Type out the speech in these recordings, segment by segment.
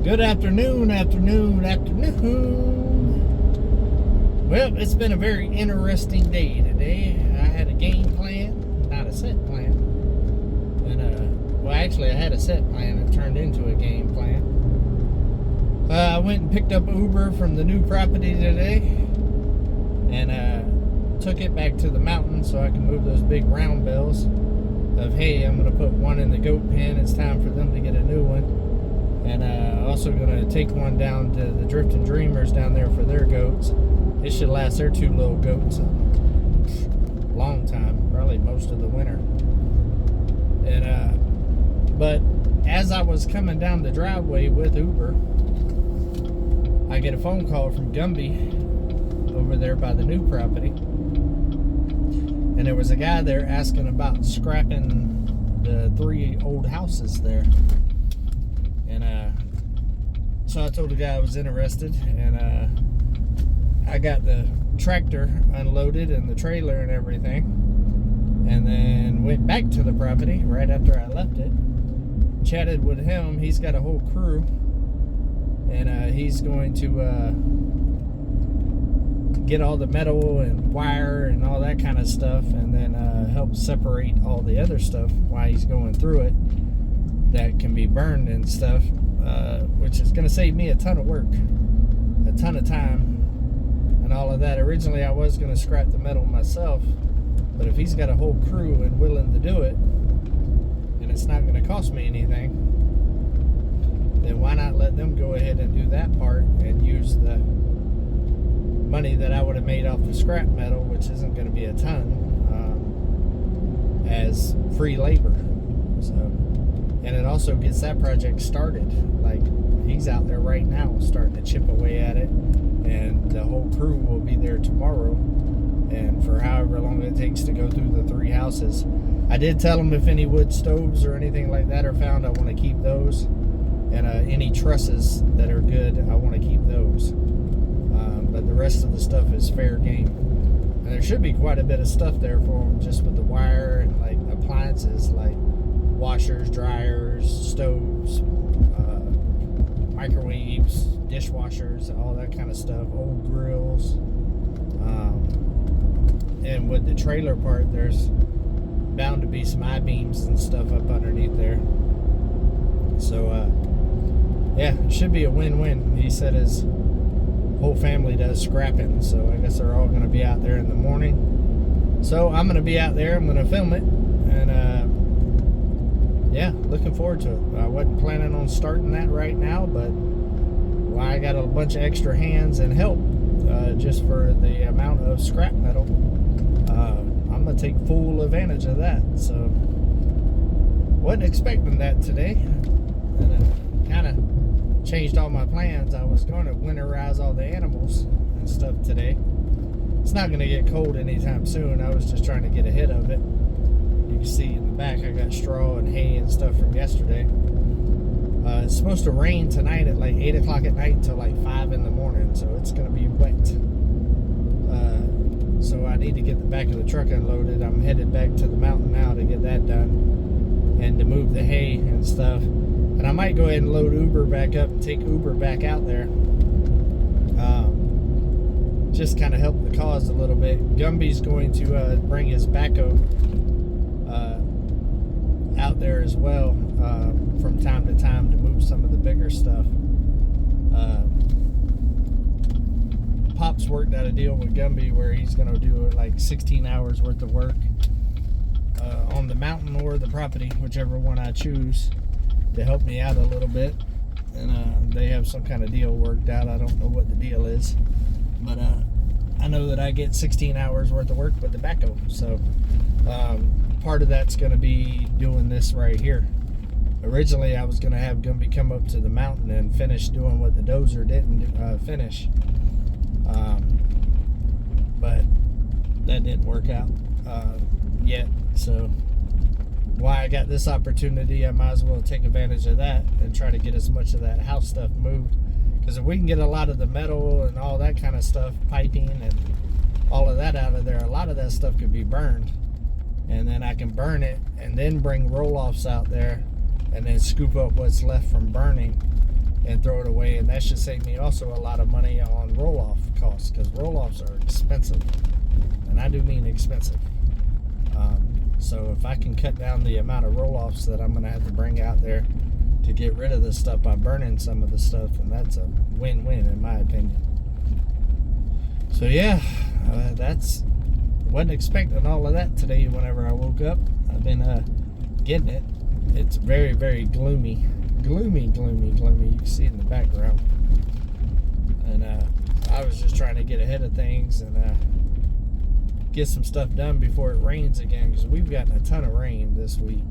Good afternoon. Well, it's been a very interesting day today. I had a game plan, not a set plan. And, well, actually, I had a set plan. It turned into a game plan. I went and picked up Uber from the new property today and took it back to the mountain so I can move those big round bells of, hey, I'm going to put one in the goat pen. It's time for them to get a new one. And also going to take one down to the Drifting Dreamers down there for their goats. It should last their two little goats a long time, probably most of the winter. And but as I was coming down the driveway with Uber, I get a phone call from Gumby over there by the new property. And there was a guy there asking about scrapping the 3 old houses there. And so I told the guy I was interested, and I got the tractor unloaded and the trailer and everything, and then went back to the property right after I left it. Chatted with him. He's got a whole crew, and he's going to get all the metal and wire and all that kind of stuff, and then help separate all the other stuff while he's going through it that can be burned and stuff, which is going to save me a ton of work, a ton of time, and all of that. Originally, I was going to scrap the metal myself, but if he's got a whole crew and willing to do it, and it's not going to cost me anything, then why not let them go ahead and do that part and use the money that I would have made off the scrap metal, which isn't going to be a ton, as free labor. So, and it also gets that project started. Like, he's out there right now starting to chip away at it, and the whole crew will be there tomorrow, and for however long it takes to go through the 3 houses. I did tell them if any wood stoves or anything like that are found, I want to keep those, and any trusses that are good, I want to keep those. But the rest of the stuff is fair game. And there should be quite a bit of stuff there for them, just with the wire and like appliances, like washers, dryers, stoves, microwaves, dishwashers, all that kind of stuff, old grills. And with the trailer part, there's bound to be some I-beams and stuff up underneath there. So, yeah, it should be a win-win. He said his whole family does scrapping, so I guess they're all going to be out there in the morning. So I'm going to be out there. I'm going to film it, and yeah, looking forward to it. I wasn't planning on starting that right now, but I got a bunch of extra hands and help just for the amount of scrap metal. I'm going to take full advantage of that. So wasn't expecting that today, and kind of changed all my plans. I was going to winterize all the animals and stuff today. It's not going to get cold anytime soon. I was just trying to get ahead of it. You can see in the back I got straw and hay and stuff from yesterday. It's supposed to rain tonight at like 8 o'clock at night until like 5 in the morning, so it's going to be wet. So I need to get the back of the truck unloaded. I'm headed back to the mountain now to get that done and to move the hay and stuff. And I might go ahead and load Uber back up and take Uber back out there. Just kind of help the cause a little bit. Gumby's going to bring his backhoe out there as well from time to time to move some of the bigger stuff. Pop's worked out a deal with Gumby where he's going to do like 16 hours worth of work on the mountain or the property, whichever one I choose, to help me out a little bit. And they have some kind of deal worked out. I don't know what the deal is, but I know that I get 16 hours worth of work with the backhoe. So part of that's going to be doing this right here. Originally I was going to have Gumby come up to the mountain and finish doing what the dozer didn't finish, but that didn't work out yet. So why I got this opportunity, I might as well take advantage of that and try to get as much of that house stuff moved. Because if we can get a lot of the metal and all that kind of stuff, piping and all of that out of there, a lot of that stuff could be burned. And then I can burn it and then bring roll-offs out there and then scoop up what's left from burning and throw it away, and that should save me also a lot of money on roll-off costs, because roll-offs are expensive, and I do mean expensive. So if I can cut down the amount of roll-offs that I'm going to have to bring out there to get rid of this stuff by burning some of the stuff, and that's a win-win in my opinion. So yeah, wasn't expecting all of that today whenever I woke up. I've been getting it. It's very, very gloomy. Gloomy. You can see it in the background. And I was just trying to get ahead of things and get some stuff done before it rains again, because we've gotten a ton of rain this week.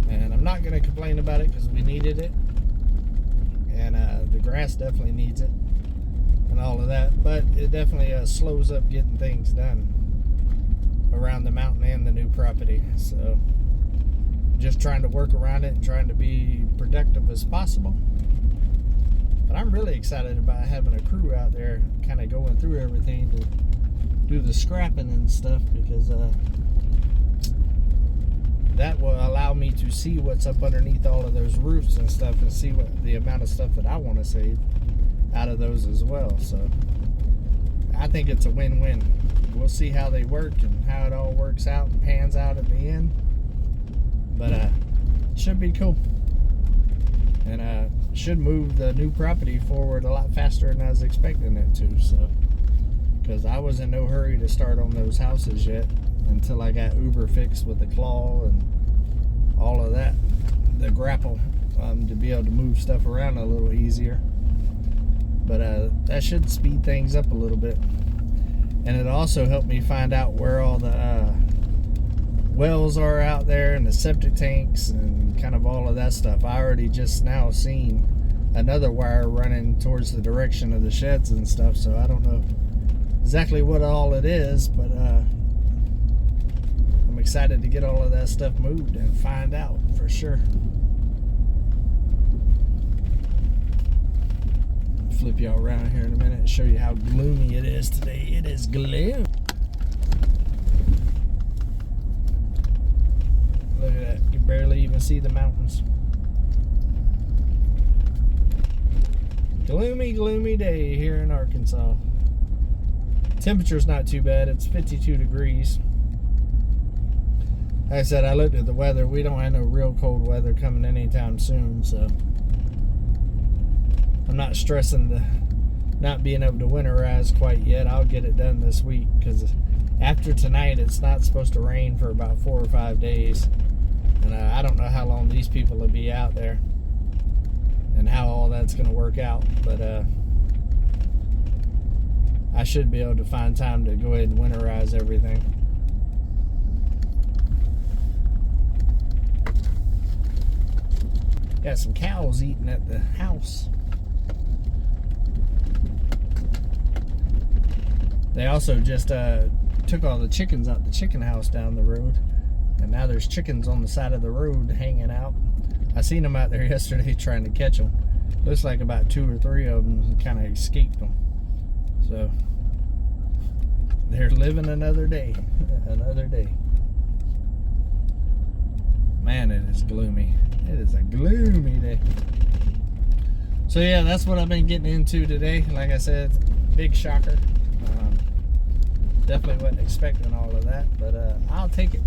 And I'm not going to complain about it because we needed it. And the grass definitely needs it and all of that. But it definitely slows up getting things done around the mountain and the new property. So just trying to work around it and trying to be productive as possible. But I'm really excited about having a crew out there kind of going through everything to do the scrapping and stuff, because that will allow me to see what's up underneath all of those roofs and stuff, and see what the amount of stuff that I want to save out of those as well. So I think it's a win-win. We'll see how they work and how it all works out and pans out at the end. But it should be cool. And should move the new property forward a lot faster than I was expecting it to. So, because I was in no hurry to start on those houses yet until I got Uber fixed with the claw and all of that, the grapple, to be able to move stuff around a little easier. But that should speed things up a little bit. And it also helped me find out where all the wells are out there and the septic tanks and kind of all of that stuff. I already just now seen another wire running towards the direction of the sheds and stuff, so I don't know exactly what all it is, but I'm excited to get all of that stuff moved and find out for sure. Flip y'all around here in a minute and show you how gloomy it is today. It is gloom. Look at that. You can barely even see the mountains. Gloomy day here in Arkansas. Temperature's not too bad. It's 52 degrees. Like I said, I looked at the weather. We don't have no real cold weather coming anytime soon, so I'm not stressing the not being able to winterize quite yet. I'll get it done this week, because after tonight it's not supposed to rain for about 4 or 5 days, and I don't know how long these people will be out there and how all that's going to work out, but I should be able to find time to go ahead and winterize everything. Got some cows eating at the house. They also just took all the chickens out the chicken house down the road, and now there's chickens on the side of the road hanging out. I seen them out there yesterday trying to catch them. Looks like about 2 or 3 of them kind of escaped them. So they're living another day. Another day. Man, it is gloomy. It is a gloomy day. So yeah, that's what I've been getting into today. Like I said, big shocker. Definitely wasn't expecting all of that, but I'll take it.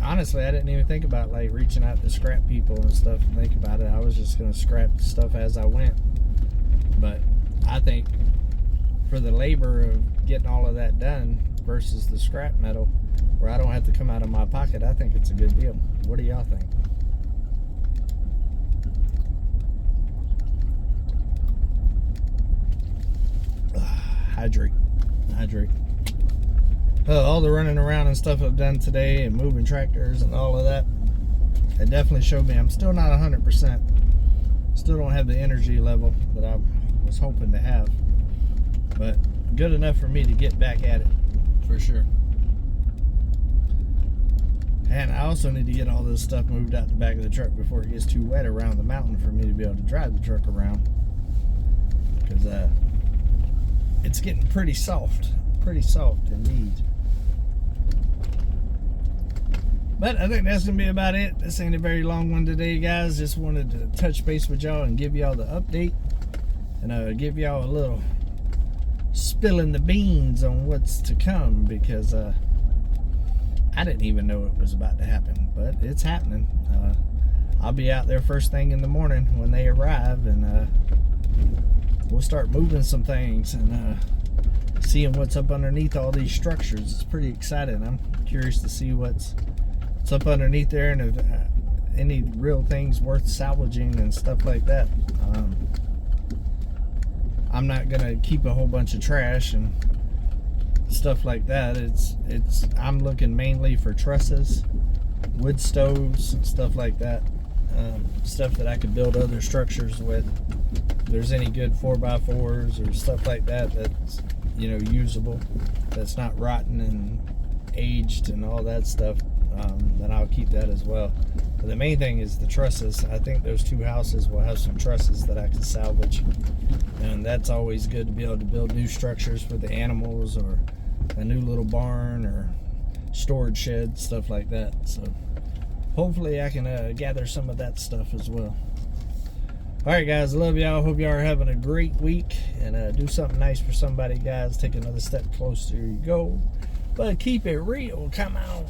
Honestly, I didn't even think about like reaching out to scrap people and stuff and think about it. I was just going to scrap stuff as I went. But I think for the labor of getting all of that done versus the scrap metal, where I don't have to come out of my pocket, I think it's a good deal. What do y'all think? Hydrate. All the running around and stuff I've done today and moving tractors and all of that, it definitely showed me I'm still not 100%. Still don't have the energy level that I was hoping to have, but good enough for me to get back at it for sure. And I also need to get all this stuff moved out the back of the truck before it gets too wet around the mountain for me to be able to drive the truck around, because it's getting pretty soft indeed. But I think that's gonna be about it. This ain't a very long one today, guys. Just wanted to touch base with y'all and give y'all the update, and give y'all a little spilling the beans on what's to come, because I didn't even know it was about to happen, but it's happening. I'll be out there first thing in the morning when they arrive, and we'll start moving some things and seeing what's up underneath all these structures. It's pretty exciting. I'm curious to see what's up underneath there, and if any real things worth salvaging and stuff like that. I'm not gonna keep a whole bunch of trash and stuff like that. I'm looking mainly for trusses, wood stoves, and stuff like that. Stuff that I could build other structures with. If there's any good 4x4s or stuff like that that's, you know, usable, that's not rotten and aged and all that stuff, then I'll keep that as well. But the main thing is the trusses. I think those two houses will have some trusses that I can salvage, and that's always good to be able to build new structures for the animals, or a new little barn or storage shed, stuff like that. So hopefully I can gather some of that stuff as well. Alright guys, I love y'all. Hope y'all are having a great week, and do something nice for somebody, guys. Take another step closer to your goal, but keep it real. Come on.